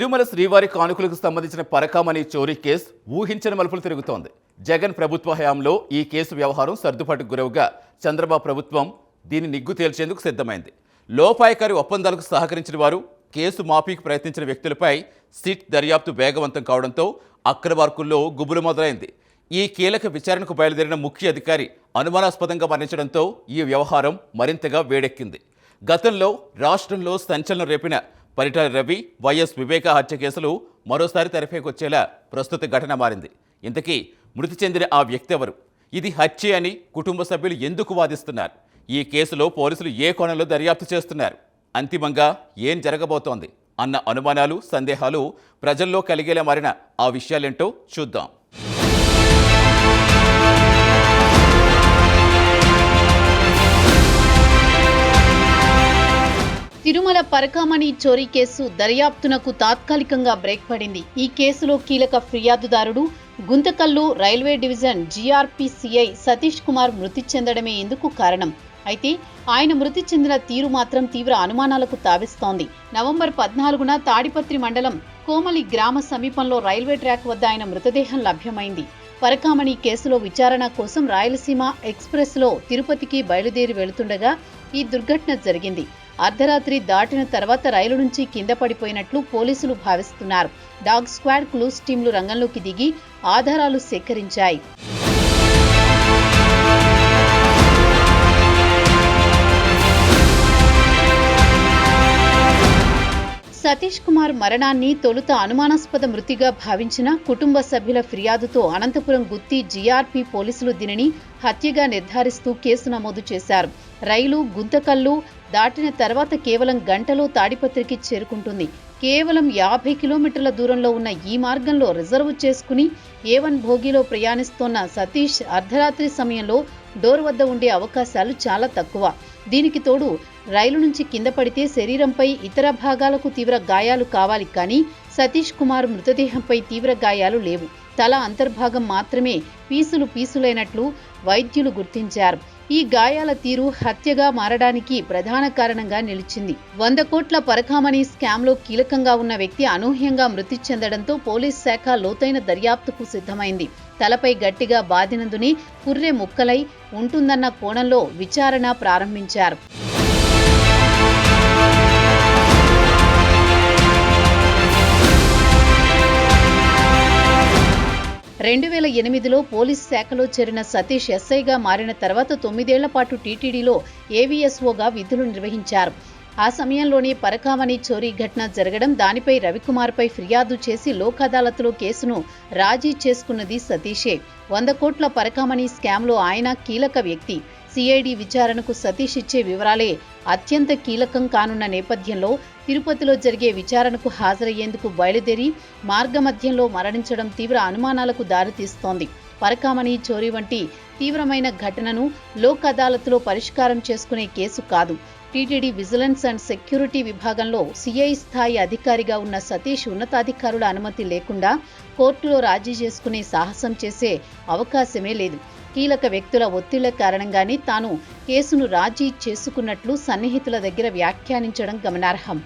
తిరుమల శ్రీవారి కానుకలకు సంబంధించిన పరకామణి చోరీ కేసు ఊహించని మలుపులు తిరుగుతోంది. జగన్ ప్రభుత్వ హయాంలో ఈ కేసు వ్యవహారం సర్దుబాటుకు గురవుగా చంద్రబాబు ప్రభుత్వం దీన్ని నిగ్గు తేల్చేందుకు సిద్ధమైంది. లోపాయకారి ఒప్పందాలకు సహకరించిన వారు, కేసు మాఫీకి ప్రయత్నించిన వ్యక్తులపై సిట్ దర్యాప్తు వేగవంతం కావడంతో అక్రమార్కుల్లో గుబులు మొదలైంది. ఈ కీలక విచారణకు బయలుదేరిన ముఖ్య అధికారి అనుమానాస్పదంగా మరణించడంతో ఈ వ్యవహారం మరింతగా వేడెక్కింది. గతంలో రాష్ట్రంలో సంచలనం రేపిన పరిటాల రవి, వైఎస్ వివేక హత్య కేసులు మరోసారి తెరపైకొచ్చేలా ప్రస్తుత ఘటన మారింది. ఇంతకీ మృతి చెందిన ఆ వ్యక్తి ఎవరు? ఇది హత్య అని కుటుంబ సభ్యులు ఎందుకు వాదిస్తున్నారు? ఈ కేసులో పోలీసులు ఏ కోణంలో దర్యాప్తు చేస్తున్నారు? అంతిమంగా ఏం జరగబోతోంది అన్న అనుమానాలు, సందేహాలు ప్రజల్లో కలిగేలా మారిన ఆ విషయాలేంటో చూద్దాం. తిరుమల పరకామణి చోరీ కేసు దర్యాప్తునకు తాత్కాలికంగా బ్రేక్ పడింది. ఈ కేసులో కీలక ఫిర్యాదుదారుడు Guntakal railway division GRP CI Satish Kumar మృతి చెందడమే ఇందుకు కారణం. అయితే ఆయన మృతి చెందిన తీరు మాత్రం తీవ్ర అనుమానాలకు తావిస్తోంది. నవంబర్ 14న తాడిపత్రి మండలం కోమలి గ్రామ సమీపంలో రైల్వే ట్రాక్ వద్ద ఆయన మృతదేహం లభ్యమైంది. పరకామణి కేసులో విచారణ కోసం రాయలసీమ ఎక్స్ప్రెస్లో తిరుపతికి బయలుదేరి వెళుతుండగా ఈ దుర్ఘటన జరిగింది. అర్ధరాత్రి దాటిన తర్వాత రైలు నుంచి కింద పడిపోయినట్లు పోలీసులు భావిస్తున్నారు. డాగ్ స్క్వాడ్, క్లూస్ టీంలు రంగంలోకి దిగి ఆధారాలు సేకరించాయి. సతీష్ కుమార్ మరణాన్ని తొలుత అనుమానాస్పద మృతిగా భావించిన కుటుంబ సభ్యుల ఫిర్యాదుతో అనంతపురం గుత్తి జీఆర్పీ పోలీసులు దీనిని హత్యగా నిర్ధారిస్తూ కేసు నమోదు చేశారు. రైలు గుంతకల్లు దాటిన తర్వాత కేవలం గంటలో తాడిపత్రికి చేరుకుంటుంది. కేవలం 50 కిలోమీటర్ల దూరంలో ఉన్న ఈ మార్గంలో రిజర్వ్ చేసుకుని A1 భోగిలో ప్రయాణిస్తోన్న సతీష్ అర్ధరాత్రి సమయంలో డోర్ వద్ద ఉండే అవకాశాలు చాలా తక్కువ. దీనికి తోడు రైలు నుంచి కింద పడితే శరీరంపై ఇతర భాగాలకు తీవ్ర గాయాలు కావాలి, కానీ సతీష్ కుమార్ మృతదేహంపై తీవ్ర గాయాలు లేవు. తల అంతర్భాగం మాత్రమే పీసులైనట్లు వైద్యులు గుర్తించారు. ఈ గాయాల తీరు హత్యగా మారడానికి ప్రధాన కారణంగా నిలిచింది. 100 కోట్ల పరకామణి స్కామ్లో కీలకంగా ఉన్న వ్యక్తి అనూహ్యంగా మృతి చెందడంతో పోలీస్ శాఖ లోతైన దర్యాప్తుకు సిద్ధమైంది. తలపై గట్టిగా బాదినందుని పుర్రె ముక్కలై ఉంటుందన్న కోణంలో విచారణ ప్రారంభించారు. 2008లో పోలీస్ శాఖలో చేరిన సతీష్ ఎస్ఐగా మారిన తర్వాత 9 ఏళ్ల పాటు టీటీడీలో ఏవీఎస్ఓగా విధులు నిర్వహించారు. ఆ సమయంలోనే పరకామణి చోరీ ఘటన జరగడం, దానిపై రవికుమార్పై ఫిర్యాదు చేసి లోక్ అదాలత్లో కేసును రాజీ చేసుకున్నది సతీషే. 100 కోట్ల పరకామణి స్కామ్లో ఆయన కీలక వ్యక్తి. సిఐడి విచారణకు సతీష్ ఇచ్చే వివరాలే అత్యంత కీలకం కానున్న నేపథ్యంలో తిరుపతిలో జరిగే విచారణకు హాజరయ్యేందుకు బయలుదేరి మార్గమధ్యంలో మరణించడం తీవ్ర అనుమానాలకు దారితీస్తోంది. పరకామణి చోరీ వంటి తీవ్రమైన ఘటనను లోక్ అదాలత్లో పరిష్కారం చేసుకునే కేసు కాదు. టీటీడీ విజిలెన్స్ అండ్ సెక్యూరిటీ విభాగంలో సిఐ స్థాయి అధికారిగా ఉన్న సతీష్ ఉన్నతాధికారుల అనుమతి లేకుండా కోర్టులో రాజీ చేసుకునే సాహసం చేసే అవకాశమే లేదు. కీలక వ్యక్తుల ఒత్తిళ్ల కారణంగానే తాను కేసును రాజీ చేసుకున్నట్లు సన్నిహితుల దగ్గర వ్యాఖ్యానించడం గమనార్హం.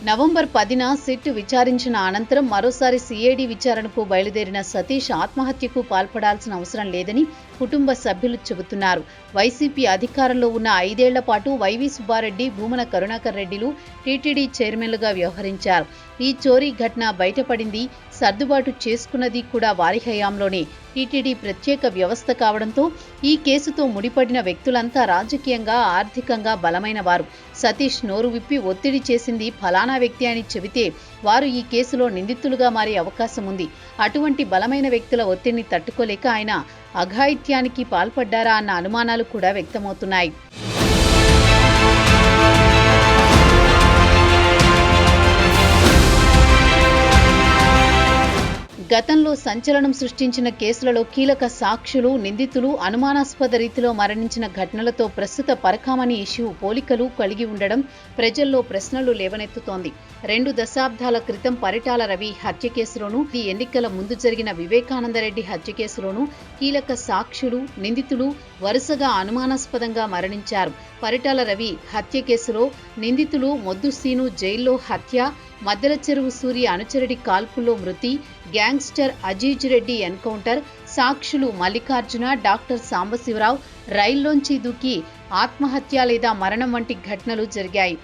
నవంబర్ 10న సిట్ విచారించిన అనంతరం మరోసారి సిఐడి విచారణకు బయలుదేరిన సతీష్ ఆత్మహత్యకు పాల్పడాల్సిన అవసరం లేదని కుటుంబ సభ్యులు చెబుతున్నారు. వైసీపీ అధికారంలో ఉన్న 5 ఏళ్ల పాటు వైవి సుబ్బారెడ్డి, భూమన కరుణాకర్ రెడ్డిలు టీటీడీ చైర్మన్లుగా వ్యవహరించారు. ఈ చోరీ ఘటన బయటపడింది, సర్దుబాటు చేసుకున్నది కూడా వారి హయాంలోనే. టీటీడీ ప్రత్యేక వ్యవస్థ కావడంతో ఈ కేసుతో ముడిపడిన వ్యక్తులంతా రాజకీయంగా, ఆర్థికంగా బలమైన వారు. సతీష్ నోరు విప్పి ఒత్తిడి చేసింది ఫలానా వ్యక్తి అని చెబితే వారు ఈ కేసులో నిందితులుగా మారే అవకాశం ఉంది. అటువంటి బలమైన వ్యక్తుల ఒత్తిడిని తట్టుకోలేక ఆయన అఘాయిత్యానికి పాల్పడ్డారా అన్న అనుమానాలు కూడా వ్యక్తమవుతున్నాయి. గతంలో సంచలనం సృష్టించిన కేసులలో కీలక సాక్షులు, నిందితులు అనుమానాస్పద రీతిలో మరణించిన ఘటనలతో ప్రస్తుత పరకామణి ఇష్యూ పోలికలు కలిగి ఉండడం ప్రజల్లో ప్రశ్నలు లేవనెత్తుతోంది. 2 దశాబ్దాల క్రితం పరిటాల రవి హత్య కేసులోనూ, ఈ ఎన్నికల ముందు జరిగిన వివేకానందరెడ్డి హత్య కేసులోనూ కీలక సాక్షులు, నిందితులు వరుసగా అనుమానాస్పదంగా మరణించారు. పరిటాల రవి హత్య కేసులో నిందితులు మొద్దు సీను జైల్లో హత్య, మద్దెల చెరువు సూర్య అనుచరుడి కాల్పుల్లో మృతి, గ్యాంగ్స్టర్ అజీజ్ రెడ్డి ఎన్కౌంటర్, సాక్షులు మల్లికార్జున, డాక్టర్ సాంబశివరావు రైల్లోంచి దూకి ఆత్మహత్య లేదా మరణం వంటి ఘటనలు జరిగాయి.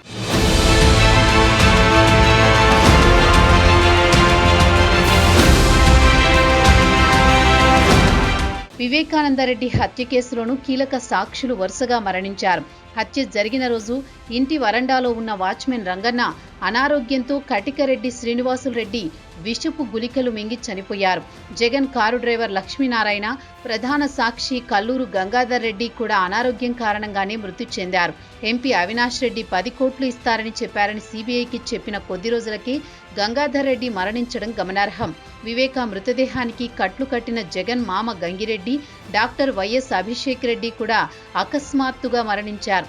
వివేకానందరెడ్డి హత్య కేసులోనూ కీలక సాక్షులు వరుసగా మరణించారు. హత్య జరిగిన రోజు ఇంటి వరండాలో ఉన్న వాచ్మెన్ రంగన్న అనారోగ్యంతో కటికరెడ్డి శ్రీనివాసులు రెడ్డి విషపు గుళికలు మింగి చనిపోయారు. జగన్ కారు డ్రైవర్ లక్ష్మీనారాయణ, ప్రధాన సాక్షి కల్లూరు గంగాధర్ రెడ్డి కూడా అనారోగ్యం కారణంగానే మృతి చెందారు. ఎంపీ అవినాష్ రెడ్డి 10 కోట్లు ఇస్తారని చెప్పారని సీబీఐకి చెప్పిన కొద్ది రోజులకే గంగాధర్ రెడ్డి మరణించడం గమనార్హం. వివేక మృతదేహానికి కట్లు కట్టిన జగన్ మామ గంగిరెడ్డి, డాక్టర్ వైఎస్ అభిషేక్ రెడ్డి కూడా అకస్మాత్తుగా మరణించారు.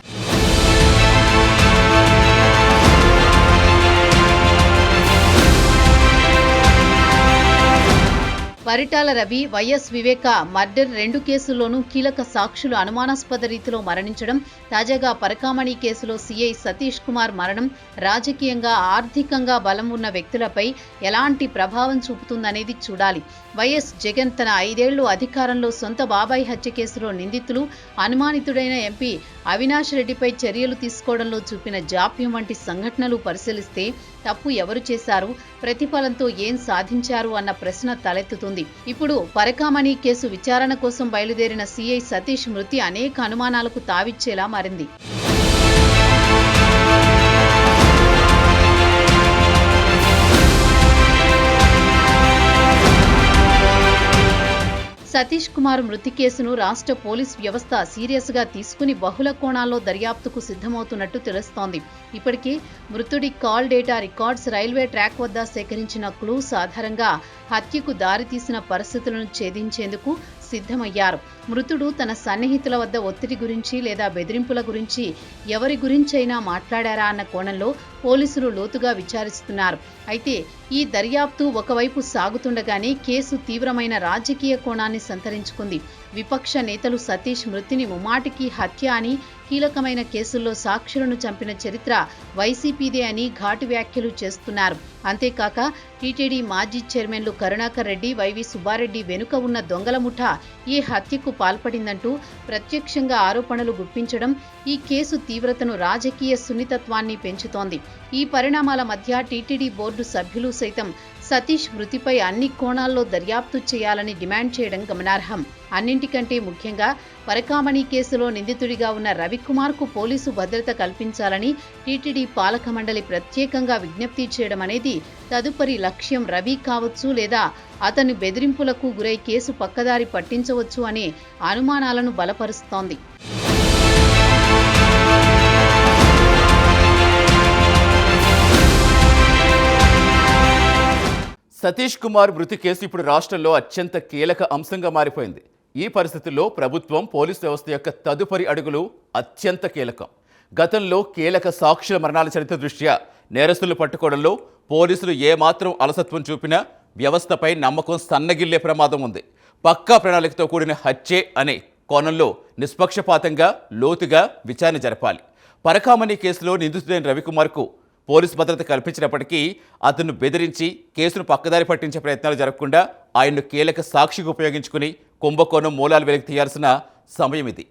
పరిటాల రవి, వైఎస్ వివేక మర్డర్ 2 కేసుల్లోనూ కీలక సాక్షులు అనుమానాస్పద రీతిలో మరణించడం, తాజాగా పరకామణి కేసులో సీఐ సతీష్ కుమార్ మరణం రాజకీయంగా, ఆర్థికంగా బలం ఉన్న వ్యక్తులపై ఎలాంటి ప్రభావం చూపుతుందనేది చూడాలి. వైఎస్ జగన్ తన 5 ఏళ్లు అధికారంలో సొంత బాబాయ్ హత్య కేసులో నిందితులు, అనుమానితుడైన ఎంపీ అవినాష్ రెడ్డిపై చర్యలు తీసుకోవడంలో చూపిన జాప్యం వంటి సంఘటనలు పరిశీలిస్తే తప్పు ఎవరు చేశారు, ప్రతిఫలంతో ఏం సాధించారు అన్న ప్రశ్న తలెత్తుతుంది. ఇప్పుడు పరకామణి కేసు విచారణ కోసం బయలుదేరిన సీఐ సతీష్ మృతి అనేక అనుమానాలకు తావిచ్చేలా మారింది. సతీష్ కుమార్ మృతి కేసును రాష్ట్ర పోలీస్ వ్యవస్థ సీరియస్గా తీసుకుని బహుళ కోణాల్లో దర్యాప్తుకు సిద్ధమవుతున్నట్టు తెలుస్తోంది. ఇప్పటికే మృతుడి call data records, railway track వద్ద సేకరించిన క్లూస్ ఆధారంగా హత్యకు దారితీసిన పరిస్థితులను ఛేదించేందుకు సిద్ధమయ్యారు. మృతుడు తన సన్నిహితుల వద్ద ఒత్తిడి గురించి లేదా బెదిరింపుల గురించి ఎవరి గురించైనా మాట్లాడారా అన్న కోణంలో పోలీసులు లోతుగా విచారిస్తున్నారు. అయితే ఈ దర్యాప్తు ఒకవైపు సాగుతుండగానే కేసు తీవ్రమైన రాజకీయ కోణాన్ని సంతరించుకుంది. విపక్ష నేతలు సతీష్ మృతిని ముమ్మాటికి హత్య అని, కీలకమైన కేసుల్లో సాక్షులను చంపిన చరిత్ర వైసీపీదే అని ఘాటు వ్యాఖ్యలు చేస్తున్నారు. అంతేకాక టీటీడీ మాజీ చైర్మన్లు కరుణాకర్ రెడ్డి, వైవి సుబ్బారెడ్డి వెనుక ఉన్న దొంగల ముఠా ఈ హత్యకు పాల్పడిందంటూ ప్రత్యక్షంగా ఆరోపణలు గుప్పించడం ఈ కేసు తీవ్రతను, రాజకీయ సున్నితత్వాన్ని పెంచుతోంది. ఈ పరిణామాల మధ్య టీటీడీ బోర్డు సభ్యులు సైతం సతీష్ మృతిపై అన్ని కోణాల్లో దర్యాప్తు చేయాలని డిమాండ్ చేయడం గమనార్హం. అన్నింటికంటే ముఖ్యంగా పరకామణి కేసులో నిందితుడిగా ఉన్న రవికుమార్కు పోలీసు భద్రత కల్పించాలని టీటీడీ పాలక మండలి ప్రత్యేకంగా విజ్ఞప్తి చేయడం అనేది తదుపరి లక్ష్యం రవి కావచ్చు, లేదా అతని బెదిరింపులకు గురై కేసు పక్కదారి పట్టించవచ్చు అనే అనుమానాలను బలపరుస్తోంది. సతీష్ కుమార్ మృతి కేసు ఇప్పుడు రాష్ట్రంలో అత్యంత కీలక అంశంగా మారిపోయింది. ఈ పరిస్థితుల్లో ప్రభుత్వం, పోలీసు వ్యవస్థ యొక్క తదుపరి అడుగులు అత్యంత కీలకం. గతంలో కీలక సాక్షుల మరణాల చరిత్ర దృష్ట్యా నేరస్తులు పట్టుకోవడంలో పోలీసులు ఏమాత్రం అలసత్వం చూపినా వ్యవస్థపై నమ్మకం సన్నగిల్లే ప్రమాదం ఉంది. పక్కా ప్రణాళికతో కూడిన హత్యే అనే కోణంలో నిష్పక్షపాతంగా, లోతుగా విచారణ జరపాలి. పరకామణి కేసులో నిందితుడైన రవికుమార్కు పోలీసు భద్రత కల్పించినప్పటికీ అతను బెదిరించి కేసును పక్కదారి పట్టించే ప్రయత్నాలు జరగకుండా ఆయన్ను కీలక సాక్షిగా ఉపయోగించుకుని కుంభకోణం మూలాలు వెలికి తీయాల్సిన సమయం ఇది.